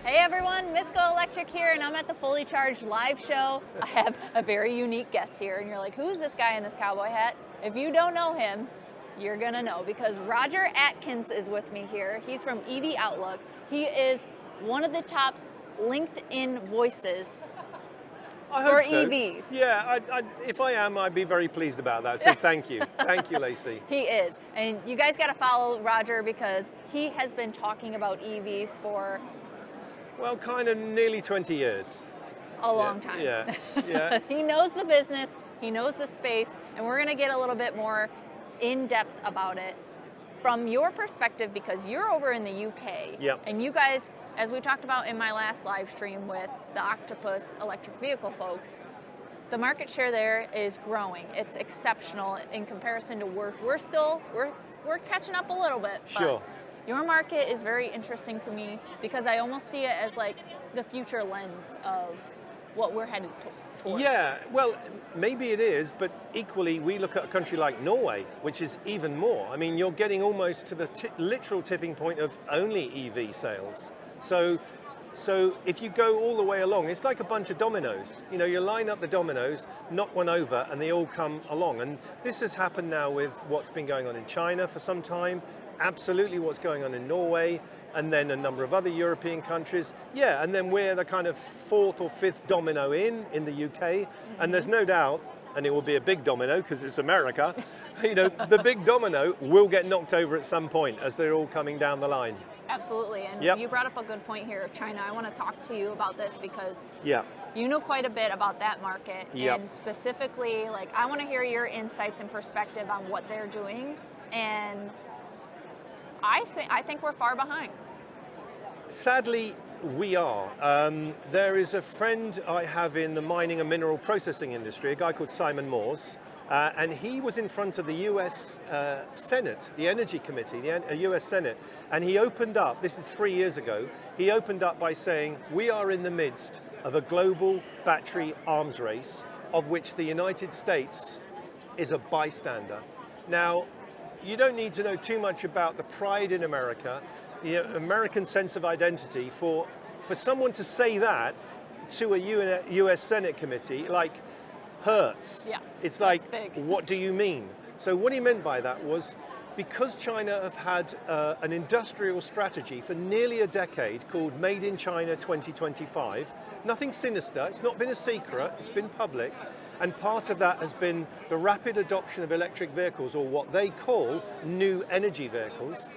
Hey everyone, Miss GoElectric here, and I'm at the Fully Charged live show. I have a very unique guest here, and you're like, who's this guy in this cowboy hat? If you don't know him, you're gonna know, because Roger Atkins is with me here. He's from EV Outlook. He is one of the top LinkedIn voices for so. EVs. Yeah, if I am, I'd be very pleased about that. So thank you. Thank you, Lacey. He is. And you guys got to follow Roger because he has been talking about EVs for, well, kind of nearly 20 years. A long time. Yeah, yeah. He knows the business, he knows the space, and we're going to get a little bit more in depth about it from your perspective, because you're over in the UK. Yep. And you guys, as we talked about in my last live stream with the Octopus electric vehicle folks, the market share there is growing. It's exceptional in comparison to we're catching up a little bit. Sure. But your market is very interesting to me because I almost see it as like the future lens of what we're headed towards. Yeah, well, maybe it is, but equally we look at a country like Norway, which is even more. I mean, you're getting almost to the literal tipping point of only EV sales. So if you go all the way along, it's like a bunch of dominoes. You know, you line up the dominoes, knock one over, and they all come along. And this has happened now with what's been going on in China for some time, absolutely what's going on in Norway, and then a number of other European countries. Yeah, and then we're the kind of fourth or fifth domino in the UK, and there's no doubt, and it will be a big domino because it's America, you know, the big domino will get knocked over at some point as they're all coming down the line. Absolutely, and Yep. you brought up a good point here of China. I want to talk to you about this because Yeah. you know quite a bit about that market, Yep. and specifically, like, I want to hear your insights and perspective on what they're doing, and I think we're far behind. Sadly, we are. There is a friend I have in the mining and mineral processing industry, a guy called Simon Moores, and he was in front of the US Senate, the Energy Committee, the US Senate, and he opened up, this is 3 years ago, he opened up by saying, we are in the midst of a global battery arms race, of which the United States is a bystander. Now, you don't need to know too much about the pride in America, the American sense of identity, for someone to say that to a US Senate committee, like, hurts. Yes, it's like, big. What do you mean? So what he meant by that was, because China have had an industrial strategy for nearly a decade called Made in China 2025, nothing sinister, it's not been a secret, it's been public, and part of that has been the rapid adoption of electric vehicles, or what they call new energy vehicles.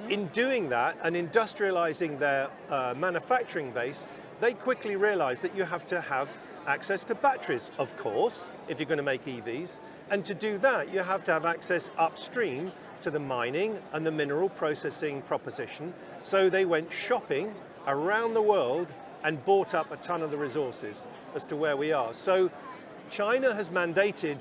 In doing that and industrializing their manufacturing base, they quickly realized that you have to have access to batteries, of course, if you're going to make EVs. And to do that, you have to have access upstream to the mining and the mineral processing proposition. So they went shopping around the world and bought up a ton of the resources as to where we are. So China has mandated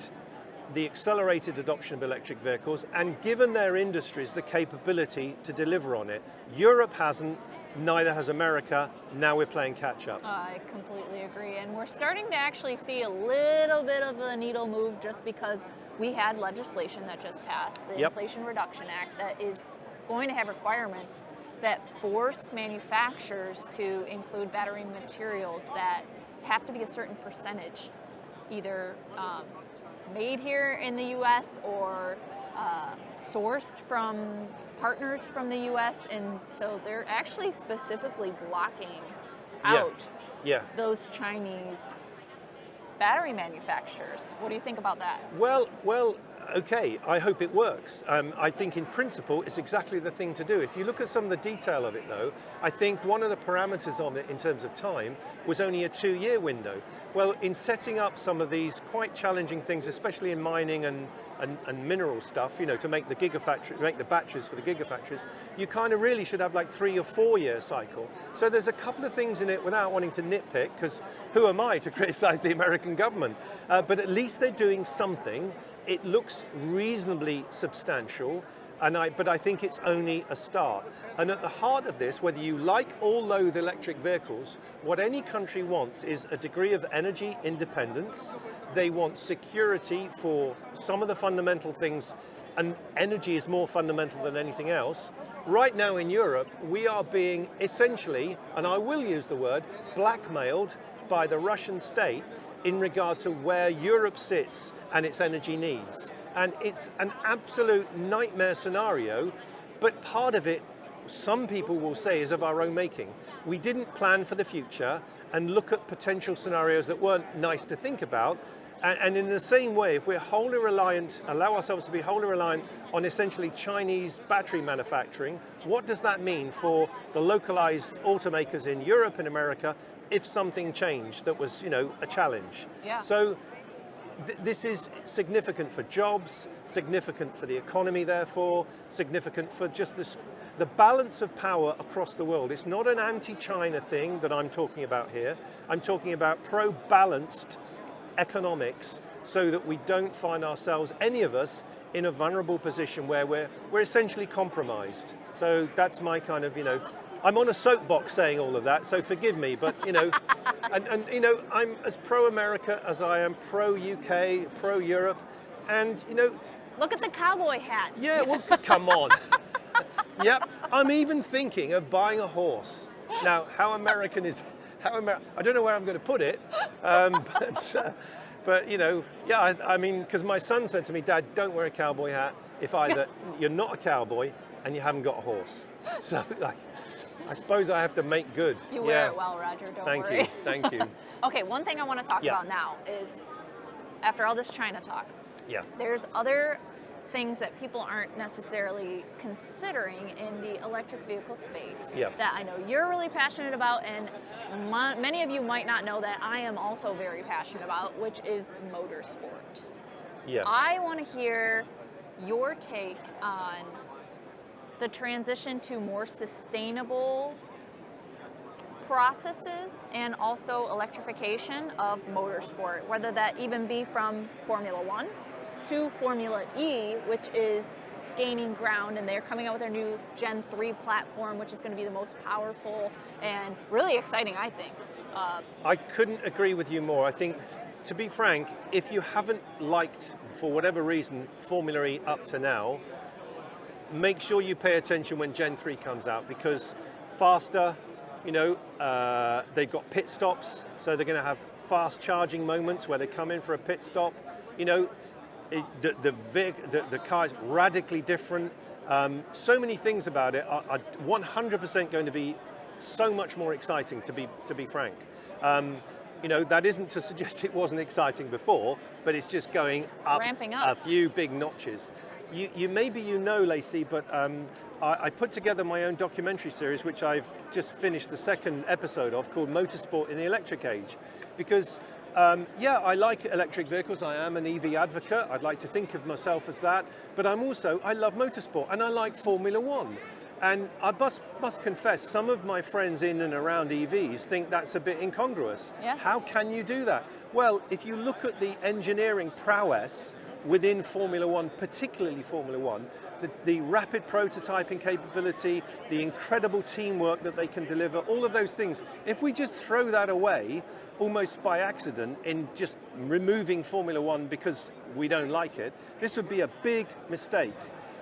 the accelerated adoption of electric vehicles and given their industries the capability to deliver on it. Europe hasn't, neither has America. Now we're playing catch up. I completely agree, and we're starting to actually see a little bit of a needle move just because we had legislation that just passed, the Yep. Inflation Reduction Act, that is going to have requirements that force manufacturers to include battery materials that have to be a certain percentage, either made here in the US or sourced from partners from the US, and so they're actually specifically blocking out those Chinese battery manufacturers. What do you think about that? Well, okay, I hope it works. I think in principle it's exactly the thing to do. If you look at some of the detail of it though, I think one of the parameters of it in terms of time was only a 2-year window. Well, in setting up some of these quite challenging things, especially in mining and mineral stuff, you know, to make the gigafactory, make the batteries for the gigafactories, you kind of really should have like 3 or 4 year cycle. So there's a couple of things in it without wanting to nitpick, because who am I to criticize the American government? But at least they're doing something. It looks reasonably substantial, but I think it's only a start. And at the heart of this, whether you like or loathe electric vehicles, what any country wants is a degree of energy independence. They want security for some of the fundamental things and energy is more fundamental than anything else. Right now in Europe, we are being essentially, and I will use the word, blackmailed by the Russian state in regard to where Europe sits and its energy needs. And it's an absolute nightmare scenario, but part of it, some people will say, is of our own making. We didn't plan for the future and look at potential scenarios that weren't nice to think about. And in the same way, if we're wholly reliant, allow ourselves to be wholly reliant on essentially Chinese battery manufacturing, what does that mean for the localized automakers in Europe and America if something changed that was, a challenge? Yeah. So this is significant for jobs, significant for the economy, therefore, significant for just the balance of power across the world. It's not an anti-China thing that I'm talking about here. I'm talking about pro-balanced economics so that we don't find ourselves, any of us, in a vulnerable position where we're essentially compromised. So that's my kind of, I'm on a soapbox saying all of that, so forgive me, but I'm as pro-America as I am pro-UK, pro-Europe, and Look at the cowboy hat. yeah, well, come on. Yep, I'm even thinking of buying a horse. Now, how American is, I don't know where I'm going to put it, but yeah, I mean, because my son said to me, Dad, don't wear a cowboy hat if either you're not a cowboy and you haven't got a horse. So, I suppose I have to make good. You wear it well, Roger, don't worry. Thank you. Okay, one thing I want to talk about now is, after all this China talk, there's other things that people aren't necessarily considering in the electric vehicle space that I know you're really passionate about, and many of you might not know that I am also very passionate about, which is motorsport. Yeah. I want to hear your take on the transition to more sustainable processes and also electrification of motorsport, whether that even be from Formula One to Formula E, which is gaining ground, and they're coming out with their new Gen 3 platform, which is going to be the most powerful and really exciting, I think. I couldn't agree with you more. I think, to be frank, if you haven't liked, for whatever reason, Formula E up to now, make sure you pay attention when Gen 3 comes out, because faster, they've got pit stops, so they're going to have fast charging moments where they come in for a pit stop. The car is radically different. So many things about it are 100% going to be so much more exciting, to be frank. That isn't to suggest it wasn't exciting before, but it's just going up, ramping up a few big notches. Maybe Lacey, but I put together my own documentary series, which I've just finished the second episode of, called Motorsport in the Electric Age. Because, I like electric vehicles. I am an EV advocate. I'd like to think of myself as that. But I love motorsport, and I like Formula One. And I must confess, some of my friends in and around EVs think that's a bit incongruous. Yeah. How can you do that? Well, if you look at the engineering prowess within Formula One, particularly Formula One, the rapid prototyping capability, the incredible teamwork that they can deliver, all of those things, if we just throw that away, almost by accident, in just removing Formula One because we don't like it, this would be a big mistake.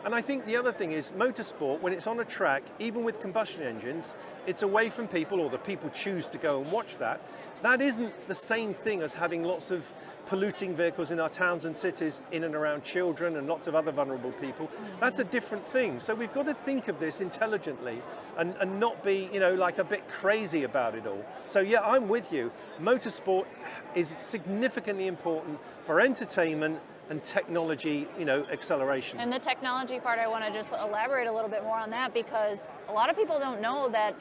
And I think the other thing is, motorsport, when it's on a track, even with combustion engines, it's away from people, or the people choose to go and watch that. That isn't the same thing as having lots of polluting vehicles in our towns and cities, in and around children and lots of other vulnerable people. That's a different thing. So we've got to think of this intelligently and not be, like a bit crazy about it all. So yeah, I'm with you. Motorsport is significantly important for entertainment and technology, acceleration. And the technology part, I want to just elaborate a little bit more on that, because a lot of people don't know that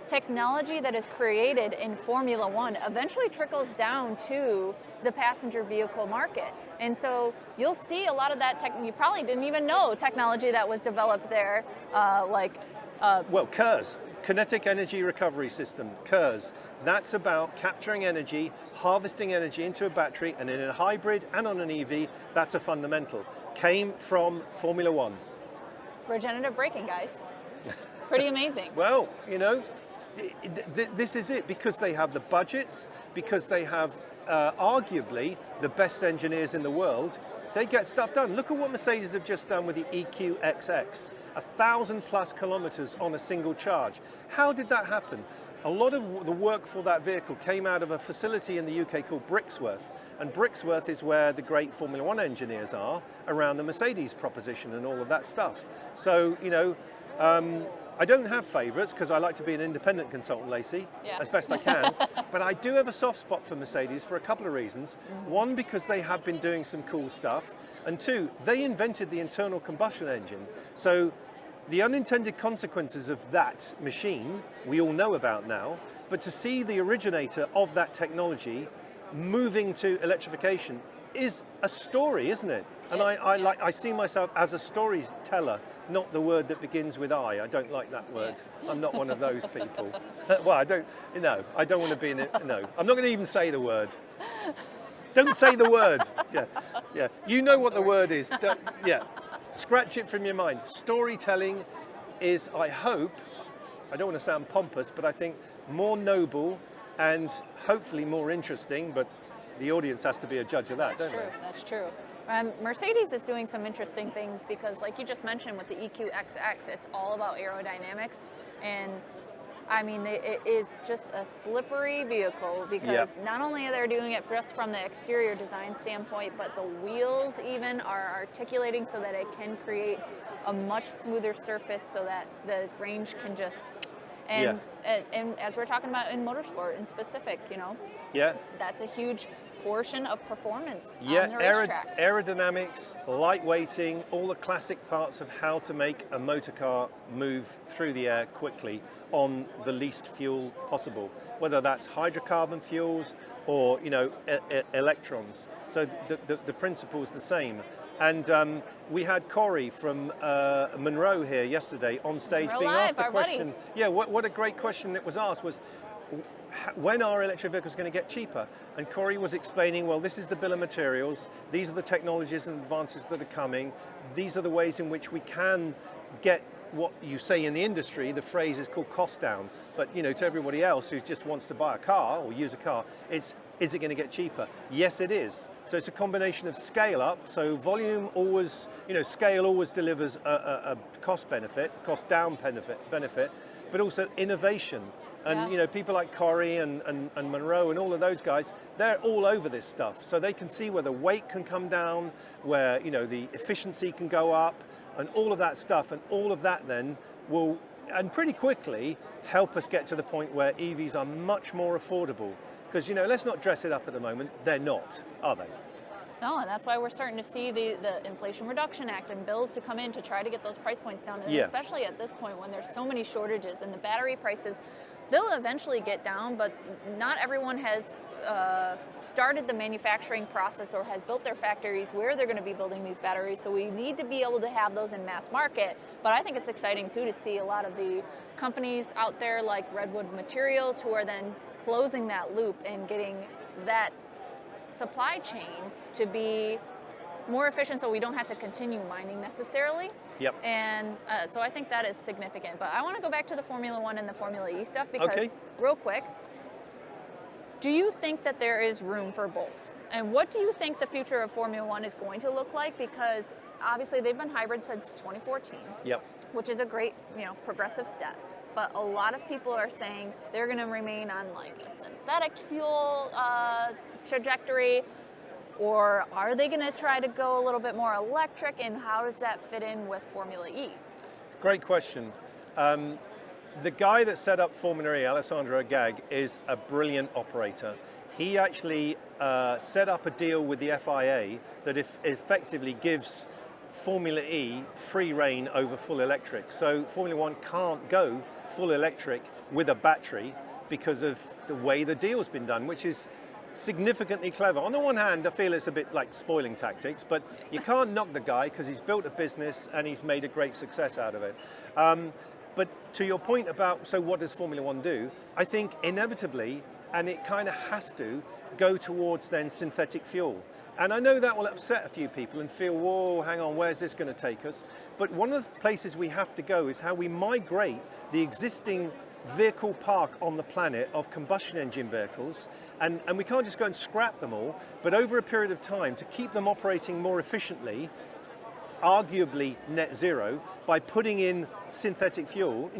technology that is created in Formula One eventually trickles down to the passenger vehicle market. And so you'll see a lot of that you probably didn't even know technology that was developed there, well, KERS, Kinetic Energy Recovery System, KERS. That's about capturing energy, harvesting energy into a battery, and in a hybrid and on an EV, that's a fundamental. Came from Formula One. Regenerative braking, guys. Pretty amazing. Well, this is it, because they have the budgets, because they have arguably the best engineers in the world. they get stuff done. Look at what Mercedes have just done with the EQXX, 1,000+ kilometers on a single charge. How did that happen? A lot of the work for that vehicle came out of a facility in the UK called Brixworth, and Brixworth is where the great Formula One engineers are around the Mercedes proposition and all of that stuff. So, you know, I don't have favourites because I like to be an independent consultant, Lacey, as best I can. But I do have a soft spot for Mercedes for a couple of reasons. One, because they have been doing some cool stuff. And two, they invented the internal combustion engine. So the unintended consequences of that machine, we all know about now. But to see the originator of that technology moving to electrification is a story, isn't it? And I see myself as a storyteller, not the word that begins with I. I don't like that word. I'm not one of those people. Well, I don't want to be in it. No, I'm not going to even say the word. Don't say the word. Yeah. You know what the word is. Scratch it from your mind. Storytelling is, I hope, I don't want to sound pompous, but I think more noble and hopefully more interesting, but the audience has to be a judge of that, don't they? That's true. Mercedes is doing some interesting things because, like you just mentioned with the EQXX, it's all about aerodynamics. And I mean, it is just a slippery vehicle because not only are they doing it just from the exterior design standpoint, but the wheels even are articulating so that it can create a much smoother surface so that the range can just, and as we're talking about in motorsport in specific, you know, that's a huge portion of performance on the racetrack. Aerodynamics, lightweighting, all the classic parts of how to make a motor car move through the air quickly on the least fuel possible, whether that's hydrocarbon fuels or, you know, electrons. So the principle is the same. And we had Corey from Monroe here yesterday on stage being asked the question. Yeah, what a great question that was asked was, when are electric vehicles going to get cheaper? And Corey was explaining, well, this is the bill of materials, these are the technologies and advances that are coming, these are the ways in which we can get what you say in the industry, the phrase is called cost down, but you know, to everybody else who just wants to buy a car or use a car, is it going to get cheaper? Yes, it is. So it's a combination of scale up, so volume always, you know, scale always delivers a cost benefit, cost down benefit, but also innovation. And you know, people like Corey and Monroe and all of those guys, they're all over this stuff. So they can see where the weight can come down, where, you know, the efficiency can go up, and all of that stuff. And all of that then will, and pretty quickly, help us get to the point where EVs are much more affordable. Because, you know, let's not dress it up at the moment. They're not, are they? No, and that's why we're starting to see the Inflation Reduction Act and bills to come in to try to get those price points down. And especially at this point when there's so many shortages and the battery prices, they'll eventually get down, but not everyone has started the manufacturing process or has built their factories where they're going to be building these batteries. So we need to be able to have those in mass market. But I think it's exciting too to see a lot of the companies out there like Redwood Materials who are then closing that loop and getting that supply chain to be more efficient so we don't have to continue mining necessarily. And so I think that is significant. But I want to go back to the Formula One and the Formula E stuff because real quick, do you think that there is room for both? And what do you think the future of Formula One is going to look like? Because obviously they've been hybrid since 2014, which is a great, you know, progressive step. But a lot of people are saying they're going to remain on like a synthetic fuel trajectory, or are they going to try to go a little bit more electric, and how does that fit in with Formula E? Great question. The guy that set up Formula E, Alessandro Agag, is a brilliant operator. He actually set up a deal with the FIA that effectively gives Formula E free reign over full electric. So Formula One can't go full electric with a battery because of the way the deal's been done, which is significantly clever. On the one hand, I feel it's a bit like spoiling tactics, but you can't knock the guy because he's built a business and he's made a great success out of it. But to your point about, so what does Formula One do? I think inevitably, and it kind of has to, go towards then synthetic fuel. And I know that will upset a few people and feel, whoa, hang on, where's this going to take us? But one of the places we have to go is how we migrate the existing vehicle park on the planet of combustion engine vehicles, and we can't just go and scrap them all, but over a period of time to keep them operating more efficiently, arguably net zero, by putting in synthetic fuel,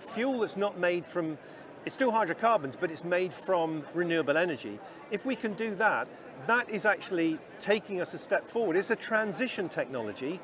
fuel that's not made from, it's still hydrocarbons, but it's made from renewable energy. If we can do that, that is actually taking us a step forward. It's a transition technology,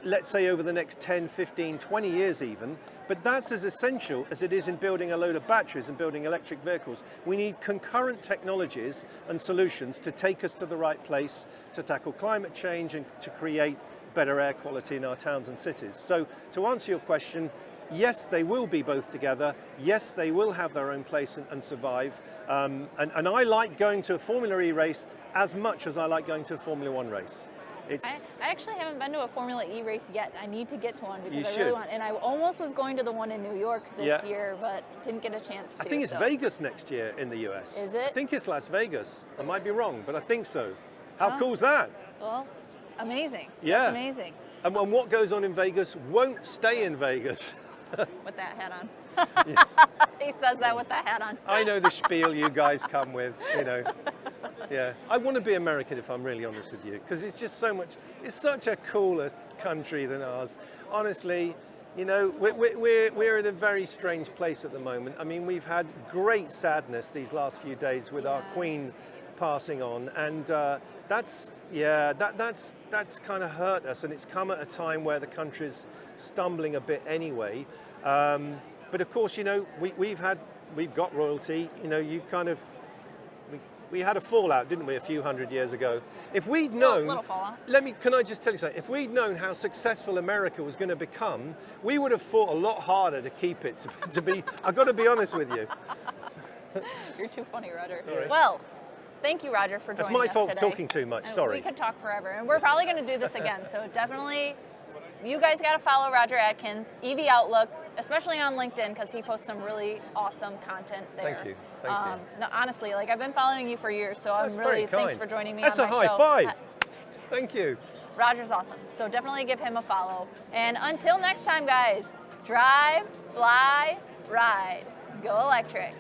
let's say over the next 10, 15, 20 years even, but that's as essential as it is in building a load of batteries and building electric vehicles. We need concurrent technologies and solutions to take us to the right place to tackle climate change and to create better air quality in our towns and cities. So to answer your question, yes, they will be both together. Yes, they will have their own place and survive. And I like going to a Formula E race as much as I like going to a Formula One race. I actually haven't been to a Formula E race yet. I need to get to one because you I should. really want. And I almost was going to the one in New York this year, but didn't get a chance to. I think it's Vegas next year in the US. Is it? I think it's Las Vegas. I might be wrong, but I think so. How cool is that? Well, amazing. Yeah. That's amazing. And what goes on in Vegas won't stay in Vegas. With that hat on. He says that with that hat on. I know the spiel you guys come with, Yeah, I want to be American if I'm really honest with you, because it's just so much, it's such a cooler country than ours. Honestly, we're in a very strange place at the moment. I mean, we've had great sadness these last few days with our Queen passing on, and that's kind of hurt us, and it's come at a time where the country's stumbling a bit anyway. But of course, we've got royalty. We had a fallout, didn't we, a few hundred years ago? If we'd known, little fallout. can I just tell you something? If we'd known how successful America was going to become, we would have fought a lot harder to keep it. To be, I've got to be honest with you. You're too funny, Roger. Right. Well, thank you, Roger, for joining us today. It's my fault for talking too much. And sorry. We could talk forever, and we're probably going to do this again. So definitely, you guys got to follow Roger Atkins, EV Outlook, especially on LinkedIn, because he posts some really awesome content there. Thank you. Thank you. No, honestly, I've been following you for years, so That's I'm very really thanks kind. for joining me That's on my a high show. five. Thank you. Roger's awesome, so definitely give him a follow. And until next time, guys, drive, fly, ride. Go electric.